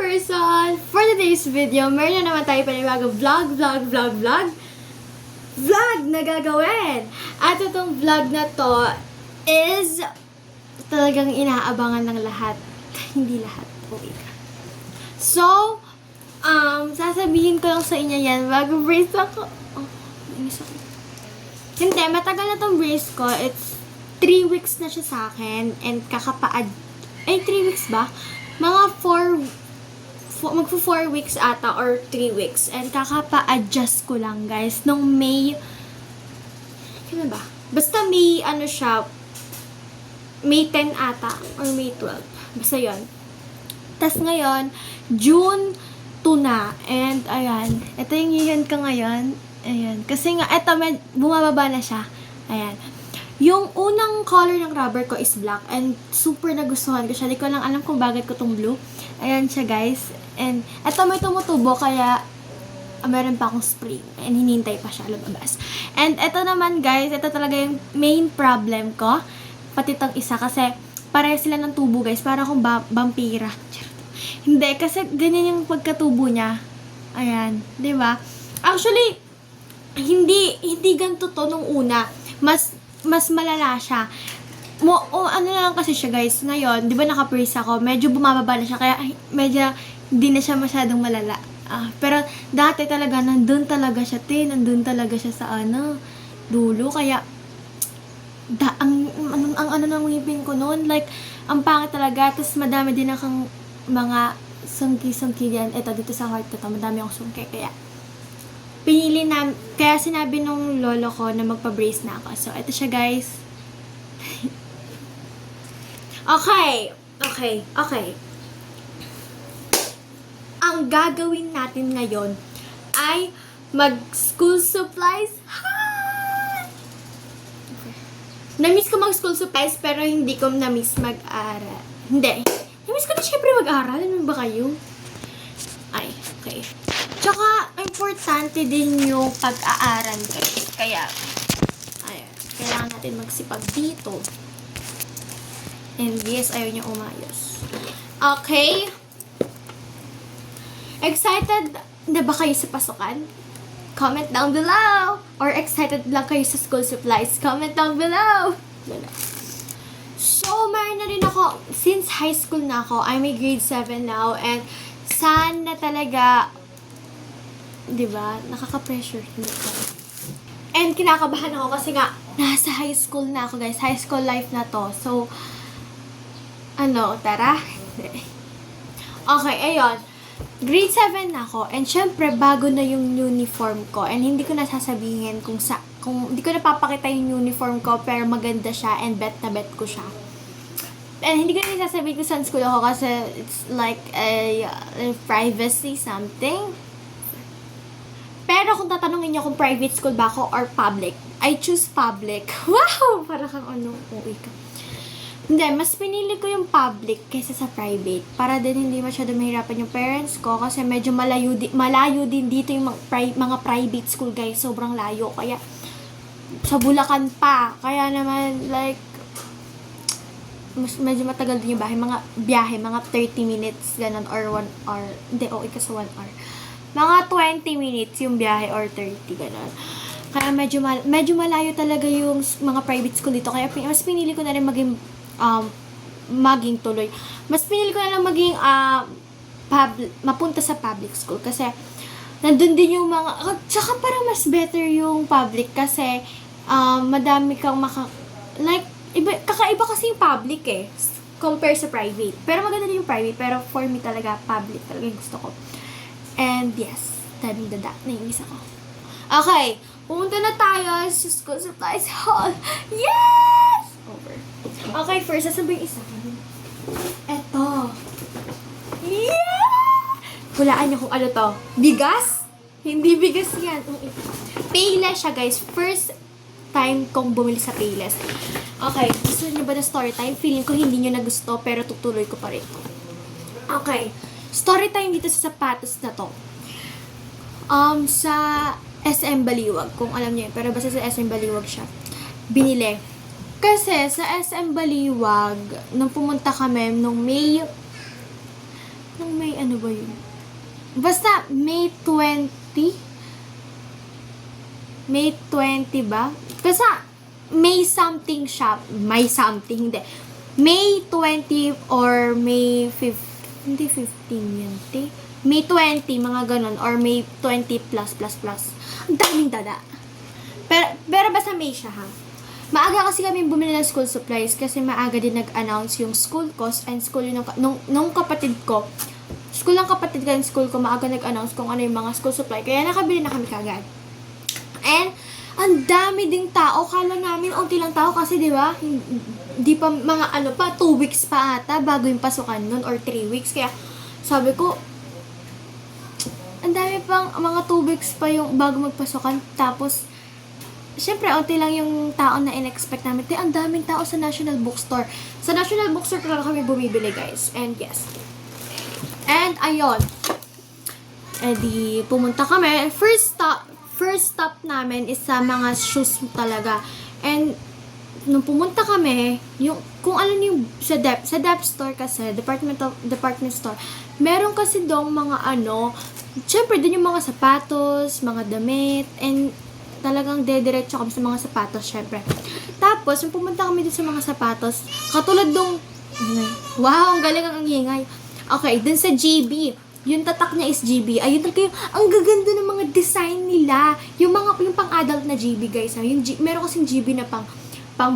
person! For today's video, meron na naman tayo panibagong vlog na gagawin. At itong vlog na to is talagang inaabangan ng lahat. Hindi lahat. Okay. So, sasabihin ko lang sa inyo yan. Mag-brace ako. Oh, inis ako. Hindi, matagal na tong brace ko. It's 3 weeks na siya sa akin. And kakapaad... 3 weeks ba? Mga 4 weeks ata or 3 weeks. And kakapa-adjust ko lang, guys. Nung May... Kailan ba? Basta May, May 10 ata. Or May 12. Basta yun. Tas ngayon, June 2 na. And, ayan. Ito yung yun ko ngayon. Ayan. Kasi nga, eto, bumababa na siya. Ayan. Yung unang color ng rubber ko is black. And super nagustuhan ko siya. Di ko lang alam kung bakit ko tong blue. Ayan siya, guys. And eto may tumutubo. Kaya meron pa akong spring. And hinintay pa siya lumabas. And eto naman, guys. Ito talaga yung main problem ko. Pati tong isa. Kasi pareho sila ng tubo, guys. Para akong vampira. Hindi. Kasi ganyan yung pagkatubo niya. Ayan. Diba? Actually, hindi ganito to nung una. Mas malala siya. Ano lang kasi siya, guys. Ngayon, di ba naka-brace ako? Medyo bumababa na siya. Kaya medyo hindi na siya masyadong malala. Pero dati talaga, nandun talaga siya, nandun talaga siya sa dulo. Kaya, ang ng ngipin ko noon, like, ang pangit talaga. Tapos madami din akong mga sungki-sungki yan. Ito, dito sa heart ko to, madami akong sungki. Kaya sinabi nung lolo ko na magpa-brace na ako. So, ito siya, guys. Okay. Ang gagawin natin ngayon ay mag-school supplies. Hi! Okay. Na-miss ko mag-school supplies pero hindi ko na-miss mag-aral. Hindi. Na-miss ko na syempre mag-aral. Ano ba kayo? Ay, okay. Tsaka, importante din yung pag-aaral, guys. Kaya, ayan, kailangan natin magsipag dito. And yes, ayaw niya umayos. Okay? Excited na ba kayo sa pasukan? Comment down below! Or excited lang kayo sa school supplies? Comment down below! So, mayroon na rin ako, since high school na ako, I'm a grade 7 now, and sana talaga, diba? Nakaka-pressure. And kinakabahan ako kasi nga, nasa high school na ako, guys. High school life na to. So, tara? Okay, ayun. Grade 7 na ako. And syempre, bago na yung uniform ko. And hindi ko nasasabihin kung hindi ko napapakita yung uniform ko, pero maganda siya and bet na bet ko siya. And hindi ko na nasasabihin kung saan school ako kasi it's like a privacy something. Pero kung tatanungin niyo kung private school ba ako or public, I choose public. Wow! Para kang uwi ka. Hindi, mas pinili ko yung public kaysa sa private. Para din hindi masyado mahirapan yung parents ko kasi medyo malayo din dito yung mga private school, guys. Sobrang layo. Kaya, sa Bulacan pa. Kaya naman, like, medyo matagal din yung biyahe. Mga 30 minutes, ganun, or 1 hour. Hindi, okay ka sa 1 hour. Mga 20 minutes yung biyahe or 30, gano'n. Kaya medyo malayo talaga yung mga private school dito. Kaya mas pinili ko na rin maging tuloy. Mas pinili ko na lang maging mapunta sa public school. Kasi nandun din yung mga... Tsaka parang mas better yung public kasi madami kang kakaiba kasi yung public compare sa private. Pero maganda din yung private. Pero for me talaga, public talaga yung gusto ko. And yes, daming dada. Naiinis ako. Okay, pumunta na tayo sa school supplies hall. Yes! Over. Okay, first, saan ba yung isa? Eto. Yeah! Hulaan niyo kung ano to. Bigas? Hindi bigas yan. Payless siya, guys. First time kong bumili sa Payless. Okay, gusto niyo ba na story time? Feeling ko hindi niyo na gusto, pero tutuloy ko pa rin. Okay. Story time dito sa sapatos na to. Sa SM Baliwag, kung alam niyo yun. Pero basta sa SM Baliwag siya. Binili. Kasi sa SM Baliwag, nung pumunta kami, nung May ano ba yun? basta May 20? May 20 ba? Basta May something siya. May something, hindi. May 20 or May 15, hindi 15 yan, te. May 20, mga ganun. Or May 20 plus. Ang daming dada. Pero basta May siya, ha. Maaga kasi kami bumili ng school supplies kasi maaga din nag-announce yung school cost and school yung nung kapatid ko. School ng kapatid ko and school ko, maaga nag-announce kung ano yung mga school supply. Kaya nakabili na kami kagad. And, ang dami ding tao. Kala namin, unti lang tao kasi, di ba? Hindi pa, mga 2 weeks pa ata bago yung pasukan nun or 3 weeks. Kaya, sabi ko, ang dami pang, mga 2 weeks pa yung bago magpasukan. Tapos, syempre, unti lang yung tao na in-expect namin. Ang daming tao sa National Bookstore. Sa National Bookstore talaga kami bumibili, guys. And, yes. And, ayun. Eh, di, pumunta kami. First stop namin is sa mga shoes talaga. And, nung pumunta kami, yung, kung ano yung, sa dep store kasi, department store, meron kasi dong mga syempre, din yung mga sapatos, mga damit, and, talagang dediretso kami sa mga sapatos, syempre. Tapos, nung pumunta kami dun sa mga sapatos, katulad dong, wow, ang galing ang ingay. Okay, dun sa GB, yung tatak niya is GB. Ayun talaga yung, ang gaganda ng mga design nila. Yung pang-adult na GB, guys. Meron kasing GB na pang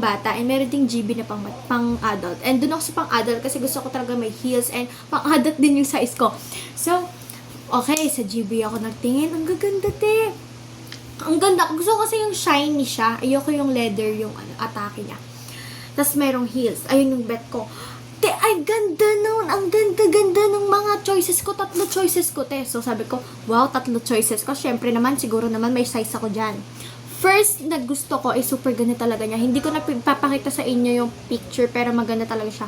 bata, and meron ding GB na pang-adult. And dun ako sa pang-adult kasi gusto ko talaga may heels, and pang-adult din yung size ko. So, okay, sa GB ako nagtingin. Ang gaganda, te. Ang ganda. Gusto ko kasi yung shiny siya. Ayoko yung leather, yung atake niya. Tapos merong heels. Ayun yung bet ko. Te, ay ganda nun. Ang ganda-ganda ng mga choices ko. 3 choices ko, te. So sabi ko, wow, 3 choices ko. Syempre naman, siguro naman may size ako dyan. First na gusto ko, is super ganda talaga niya. Hindi ko na papakita sa inyo yung picture, pero maganda talaga siya.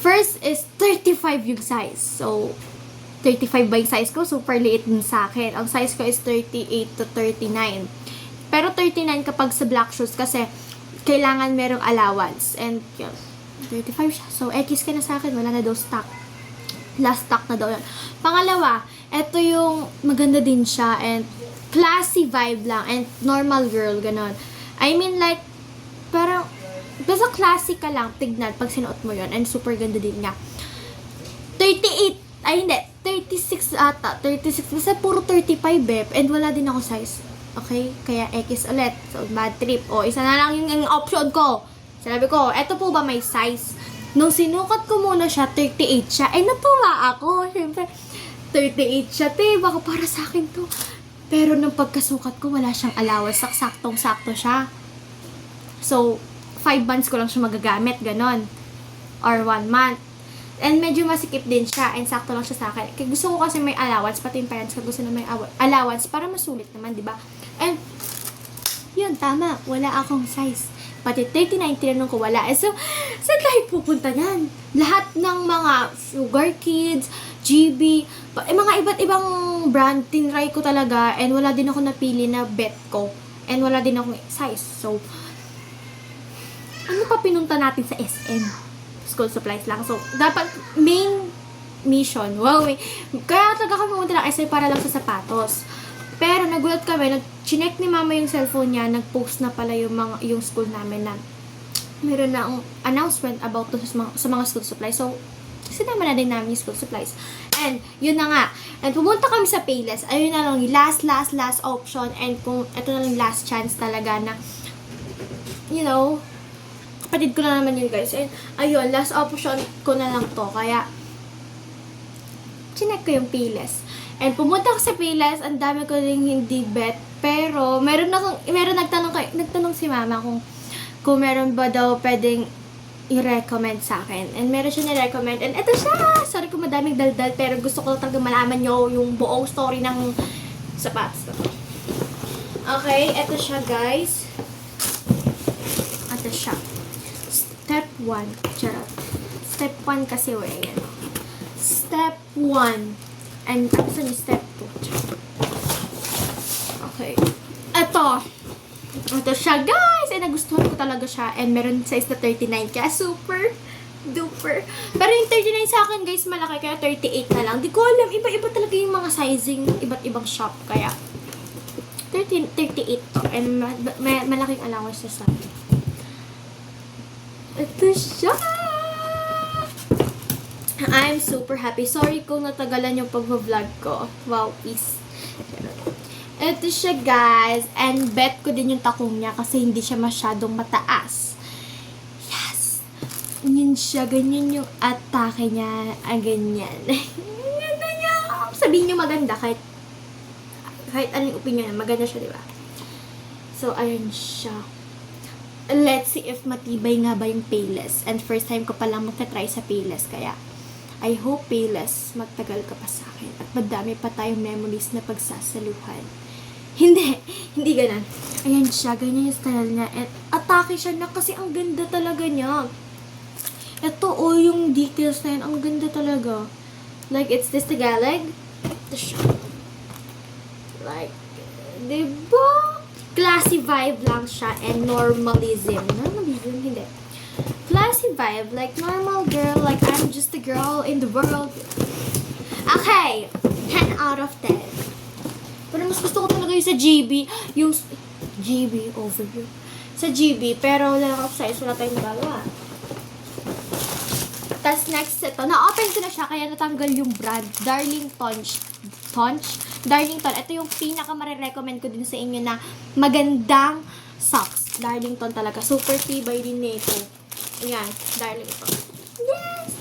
First is 35 yung size. So, 35 ba yung size ko? Super liit din sa akin. Ang size ko is 38 to 39. Pero 39 kapag sa black shoes kasi kailangan merong allowance. And, 35 siya. So, X ka na sa akin. Wala na daw stock. Last stock na daw yan. Pangalawa, ito yung maganda din siya and classy vibe lang and normal girl, ganon. I mean like, parang, basta classic ka lang, tignan pag sinuot mo yon and super ganda din nga. 38, ay hindi, 36 ata, 36, basta puro 35 and wala din ako size. Okay? Kaya X ulit. So, bad trip. O, isa na lang yung option ko. Sabi ko, eto po ba may size? Nung sinukat ko muna siya, 38 siya. Eh, natuwa ako. Siyempre, 38 siya, te. Baka para sa akin to. Pero nung pagkasukat ko, wala siyang allowance. Saktong-sakto siya. So, 5 months ko lang siya magagamit. Ganon. Or 1 month. And medyo masikip din siya. And sakto lang siya sa akin. Kaya gusto ko kasi may allowance. Pati yung parents ko gusto na may allowance. Para masulit naman, di ba? And, yun, tama. Wala akong size. Pati 39, tinanong ko wala. So, saan tayo pupunta yan? Lahat ng mga Sugar Kids, GB, mga iba't ibang brand, tinry ko talaga, and wala din ako napili na bet ko. And wala din akong size. So, ano pa pinunta natin sa SM? School supplies lang. So, dapat main mission. Wow, kaya talaga kami pumunta ng SM para lang sa sapatos. Pero nagulat kami, chinek ni mama yung cellphone niya, nag-post na pala yung school namin na meron na ang announcement about to sa mga school supplies. So, sinama na din namin yung school supplies. And, yun na nga. And, pumunta kami sa Payless. Ayun na lang yung last option. And, kung ito na lang last chance talaga na, you know, kapatid ko na naman yun, guys. And, ayun, last option ko na lang to. Kaya, chinek ko yung Payless. And pumunta ko sa Payless, ang dami ko rin hindi bet. Pero, meron nagtanong si mama kung meron ba daw pwedeng i-recommend sa akin. And meron siya ni-recommend. And eto siya! Sorry kung madaming daldal, pero gusto ko talaga malaman nyo yung buong story ng sapatos. Okay, eto siya, guys. Eto siya. Step 1. Charot. Step 1 kasi, wey. Step 1. And tapos yung step 2. Okay. Ito siya, guys! And nagustuhan ko talaga siya. And meron size na 39. Kaya super duper. Pero yung 39 sa akin, guys, malaki. Kaya 38 na lang. Di ko alam. Iba-iba talaga yung amazing iba't ibang shop. Kaya, 38 to. And malaking allowance sa akin. Ito siya! I'm super happy. Sorry kung natagalan yung pag-vlog ko. Wow, peace. Ito siya, guys. And bet ko din yung takong niya kasi hindi siya masyadong mataas. Yes! Yun siya. Ganyan yung atake niya. Ganyan. Ganda niya. Sabihin niyo maganda kahit anong opinion. Maganda siya, diba? So, ayun siya. Let's see if matibay nga ba yung Payless. And first time ko palang magta-try sa Payless. Kaya, I hope Payless magtagal ka pa sa akin. At madami pa tayong memories na pagsasaluhan. Hindi ganun. Ayan siya, ganyan yung style niya. At atake siya na kasi ang ganda talaga niya. Ito yung details na yun, ang ganda talaga. Like, it's this Tagalog. Ito siya. Like, diba? Classy vibe lang siya and normalism. Normalism? Hindi. Classy vibe, like normal girl, like I'm just a girl in the world. Okay, 10 out of 10. Pero mas gusto ko talaga yung sa GB, yung GB overview. Sa GB, pero wala lang size, wala tayong magagawa. Tapos next ito, na-open ko na siya, kaya natanggal yung brand, Darlington. Darlington, ito yung pinaka marirecommend ko din sa inyo na magandang socks. Darlington talaga, super tibay din nito. Ayan, Darlington. Yes!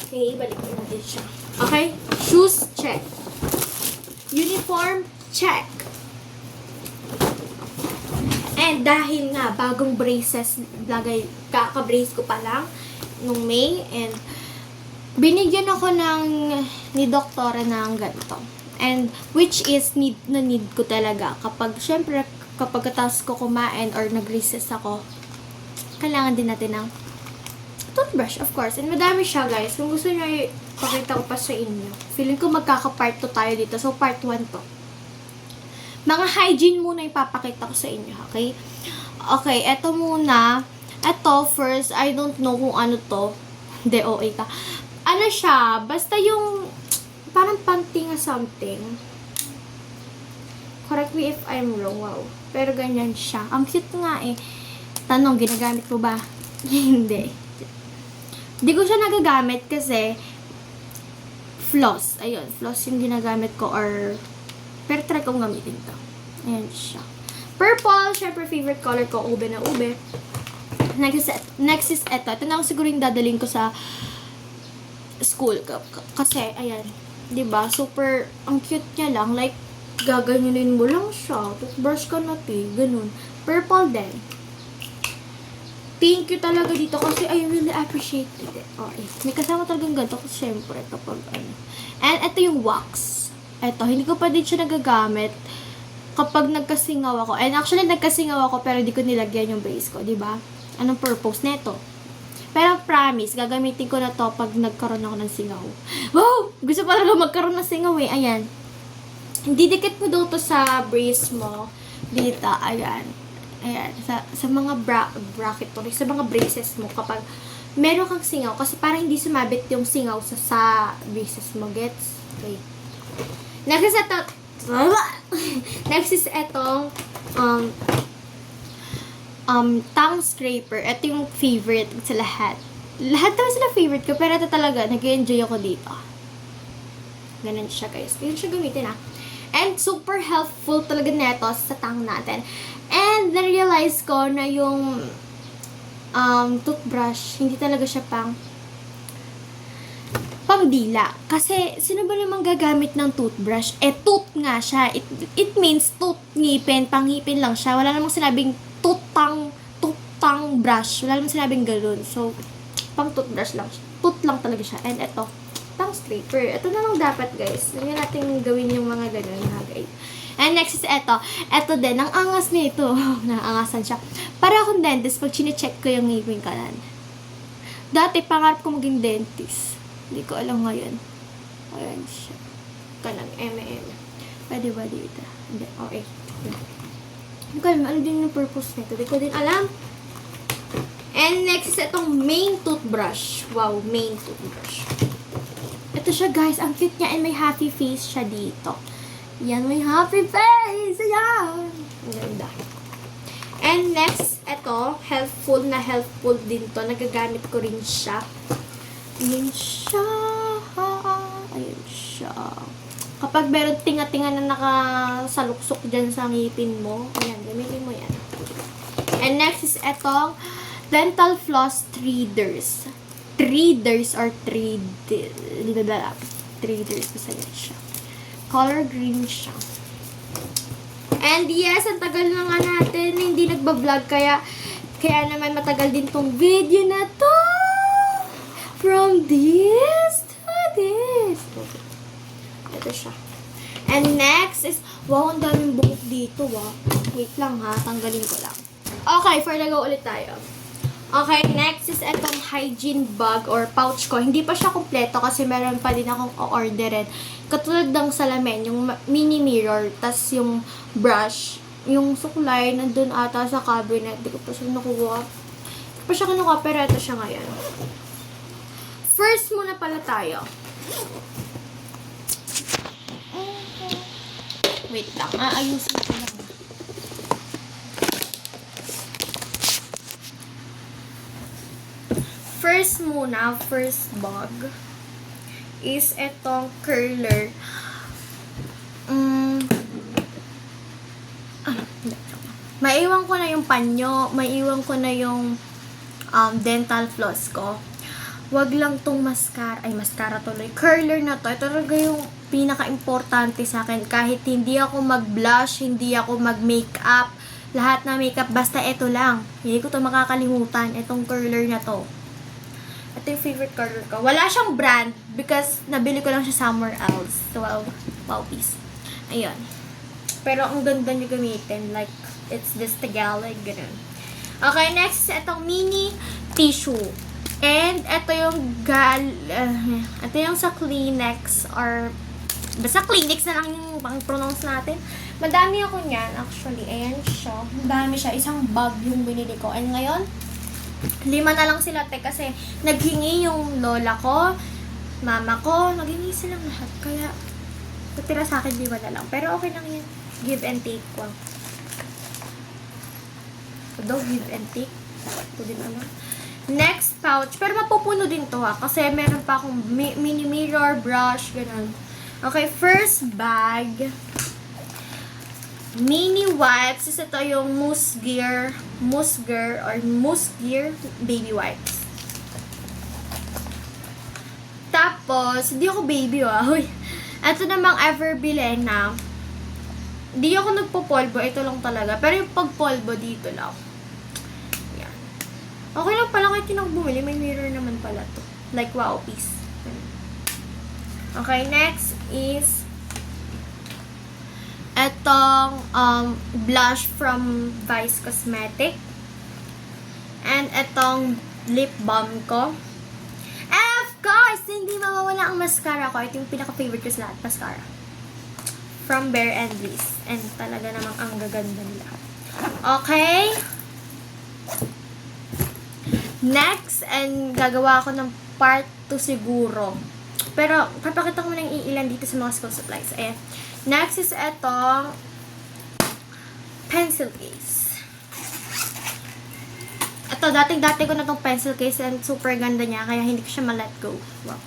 Okay, balik ko natin siya. Okay, shoes, check. Uniform, check. And dahil nga, bagong braces, kaka-brace ko pa lang nung May, and binigyan ako ni doktora ng ganito. And which is need ko talaga. Syempre, kapag katas ko kumain or nag-recess ako, kailangan din natin ng toothbrush, of course. And madami siya, guys. Kung gusto nyo, ipakita ko pa sa inyo. Feeling ko magkaka-part 2 tayo dito. So, part 1 to. Mga hygiene muna ipapakita ko sa inyo, okay? Okay, eto muna. Eto, first, I don't know kung ano to. Hindi, OA ka. Ano siya? Basta yung parang panty nga something. Correct me if I'm wrong. Wow. Pero ganyan siya. Ang cute nga eh. Tanong, ginagamit ko ba? Hindi. Hindi ko siya nagagamit kasi floss. Ayun, floss yung ginagamit ko or pero try kong gamitin to. Ayan siya. Purple, syempre favorite color ko, ube na ube. Next is eto. Ito na siguro yung dadaling ko sa school. Kasi, ayan, diba? Super, ang cute niya lang. Like, gaganyanin mo lang siya. Toothbrush ka na, ganun. Purple din. Thank you talaga dito kasi I really appreciate it. Okay. May kasama talagang ganito kasi syempre kapag ano. And ito yung wax. Ito, hindi ko pa din siya nagagamit kapag nagkasingaw ako. And actually, nagkasingaw ako pero hindi ko nilagyan yung base ko, di ba? Anong purpose nito? Pero promise, gagamitin ko na to pag nagkaroon ako ng singaw. Wow! Gusto pa talaga magkaroon ng singaw eh. Ayan. Hindi dikit mo daw to sa brace mo. Dito, ayan. Ayan, sa mga bracket to, sa mga braces mo, kapag meron kang singaw, kasi parang hindi sumabit yung singaw sa braces mo, gets? Okay. Next is ito, next is itong, tongue scraper. Ito yung favorite sa lahat. Lahat naman sila favorite ko, pero ito talaga, nag-enjoy ako dito. Ganun siya, guys. Ganun siya gamitin, And super helpful talaga neto sa tongue natin. And na-realize ko na yung toothbrush, hindi talaga siya pangdila. Kasi, sino ba namang gagamit ng toothbrush? Tooth nga siya. It means tooth, ngipin, pangipin lang siya. Wala namang sinabing tooth-tang brush. Wala namang sinabing gano'n. So, pang toothbrush lang siya. Tooth lang talaga siya. And eto, tongue scraper. Ito na lang dapat, guys. Hindi natin gawin yung mga gano'n, guys. And next is eto. Eto din. Ang angas nito. Naangasan siya. Para akong dentist pag chinecheck ko yung ngipin kanan. Dati, pangarap ko maging dentist. Hindi ko alam ngayon. Ayan siya. Kanan. Pwede ba dito? Hindi. Okay. Hindi ko alam. Ano din yung purpose nito? Hindi ko din alam. And next is itong main toothbrush. Wow, main toothbrush. Ito ito siya guys. Ang cute niya and may happy face siya dito. Yan, may happy face. Ayan. Ang ganda. And next, ito, helpful din to. Nagagamit ko rin siya. Ayan siya. Ayan siya. Kapag meron tinga-tinga na nakasaluksok dyan sa ngipin mo, ayan, gamitin mo yan. And next is etong dental floss treaters. Treaters or treaters. Basta yan siya. Color green siya. And yes, ang tagal na nga natin hindi nagbablog, kaya naman matagal din tong video na to. From this to this. Ito siya. And next is, wow, ang daming buhok dito, Wait lang ha, tanggalin ko lang. Okay, for the go ulit tayo. Okay, next is itong hygiene bag or pouch ko. Hindi pa siya kompleto kasi meron pa din akong o-orderin. Katulad ng salamin, yung mini mirror, tas yung brush, yung suklay, nandun ata sa cabinet. Di ko pa siya nakuha. Di pa siya kinuha, pero ito siya ngayon. First muna pala tayo. Wait lang, ayusin ko lang. First bag is etong curler. Maiwan ko na yung panyo, maiwan ko na yung dental floss ko. Wag lang tong mascara tuloy. Curler na to. Ito talaga yung pinaka-importante sa akin. Kahit hindi ako mag-blush, hindi ako mag-makeup, lahat na makeup, basta ito lang. Hindi ko to makakalimutan. Itong curler na to. Ito yung favorite curler ko. Wala siyang brand because nabili ko lang siya somewhere else. 12 piece. Ayun. Pero ang ganda niya gamitin. Like, it's this Tagalog. Ganun. Okay, next is itong mini tissue. And ito yung ito yung sa Kleenex or basta Kleenex na lang yung pang-pronounce natin. Madami ako niyan actually. Ayan siya. Madami siya. Isang bag yung binili ko. And ngayon, 5 na lang sila kasi naghingi yung lola ko, mama ko, naghingi silang lahat. Kaya, tutira sa akin 5 na lang. Pero okay lang yan. Give and take ko. Although, give and take. Ito din ano. Next pouch. Pero mapupuno din to kasi meron pa akong mini mirror, brush, ganun. Okay, first bag. Mini wipes. Is ito yung Mousse Gear baby wipes. Tapos, hindi ako baby Uy. Ito namang Everbilena. Hindi ako nagpo-polvo. Ito lang talaga. Pero yung pag-polvo dito lang. Yan. Okay lang pala kahit tinang bumili. May mirror naman pala to. Like, wow, piece. Okay, next is etong blush from Vice Cosmetic. And etong lip balm ko. And of course, hindi mawawala ang mascara ko. Ito yung pinaka-favorite ko sa lahat, mascara. From Bare and Bliss. And talaga namang ang gaganda nila. Okay. Next, and gagawa ako ng part 2 siguro. Pero, papakita ko muna yung iilan dito sa mga school supplies. Ayan. Next is etong pencil case. Ito, dating-dati ko na tong pencil case and super ganda niya, kaya hindi ko siya ma-let go. Wow.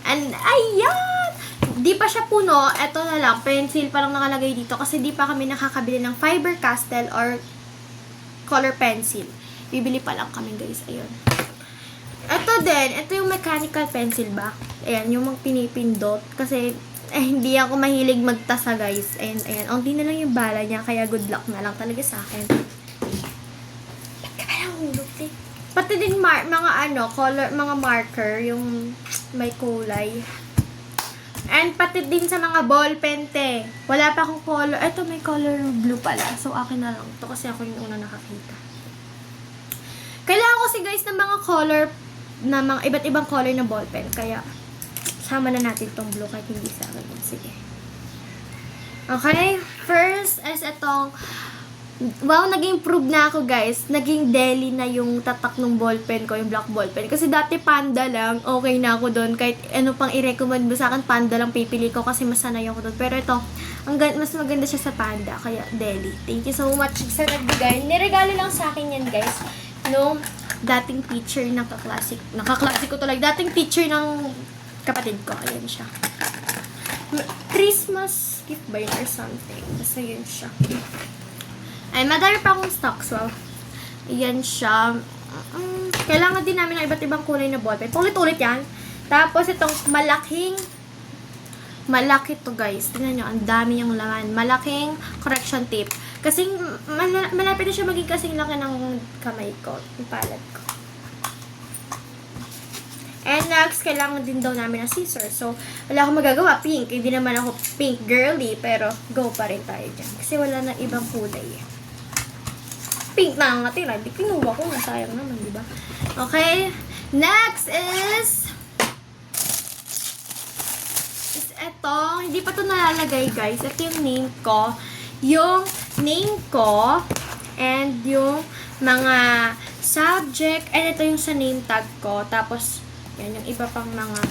And, ayan! Di pa siya puno. Ito na lang, pencil pa lang nakalagay dito kasi di pa kami nakakabili ng Faber-Castell or color pencil. Bibili pa lang kami, guys. Ayun. Ito din, ito yung mechanical pencil ba? Ayan, yung mga pinipindot. Kasi, hindi ako mahilig magtasa, guys. And, ayan, onti na lang yung bala niya. Kaya good luck na lang talaga sa akin. Ba't ka ba nahulog, eh? Pati din mga color, mga marker, yung may kulay. And pati din sa mga ball pen, te. Wala pa akong color. Ito, may color blue pala. So, akin na lang. Ito kasi ako yung una nakakita. Kailangan ko kasi, guys, ng mga color, na mga iba't ibang color na ball pen. Kaya, sama na natin tong blue kahit hindi sa akin. Sige. Okay. First is itong Wow, nag-improve na ako, guys. Naging deli na yung tatak ng ballpen ko, yung black ballpen. Kasi dati panda lang, okay na ako doon. Kahit ano pang i-recommend mo sa akin, panda lang pipili ko kasi masanay ako doon. Pero ito, mas maganda siya sa panda, kaya deli. Thank you so much sa nagbigay. Niregalo lang sa akin yan, guys. Nung dating teacher ng nakaklase ko to, like, dating teacher ng kapatid ko. Ayan siya. Christmas gift ba yun or something? Basta yun siya. Ay, madami pa akong stocks. Wow. Ayan siya. Kailangan din namin ng iba't ibang kulay na ballpen. Ulit-ulit yan. Tapos itong malaki to, guys. Tingnan nyo, ang dami yung laman. Malaking correction tape. Kasi malapit na siya maging kasing laki ng kamay ko. Yung palad ko. And next, kailangan din daw namin ng scissors. So, wala akong magagawa. Pink. Hindi naman ako pink girly. Pero, go pa rin tayo dyan. Kasi wala na ibang kulay. Pink na ang natira. Di kinuha ko. Nasayang naman, di ba? Okay. Next is eto. Hindi pa to nalalagay, guys. Ito yung name ko. Yung name ko and yung mga subject. And ito yung sa name tag ko. Tapos, yan, yung iba pang mga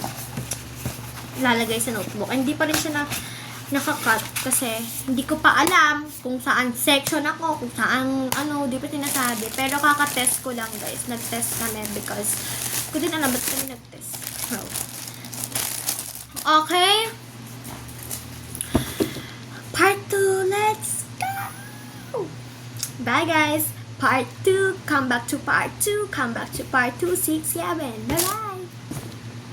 lalagay sa notebook. Hindi pa rin siya nakakat kasi hindi ko pa alam kung saan section ako, kung saan di pa sinasabi. Pero kakatest ko lang, guys. Nag-test kami because ko din alam ba't kami nag-test. So, okay. Part 2, let's go! Bye, guys! Part 2, come back to part 2, come back to part 2, 6, 7. Bye-bye!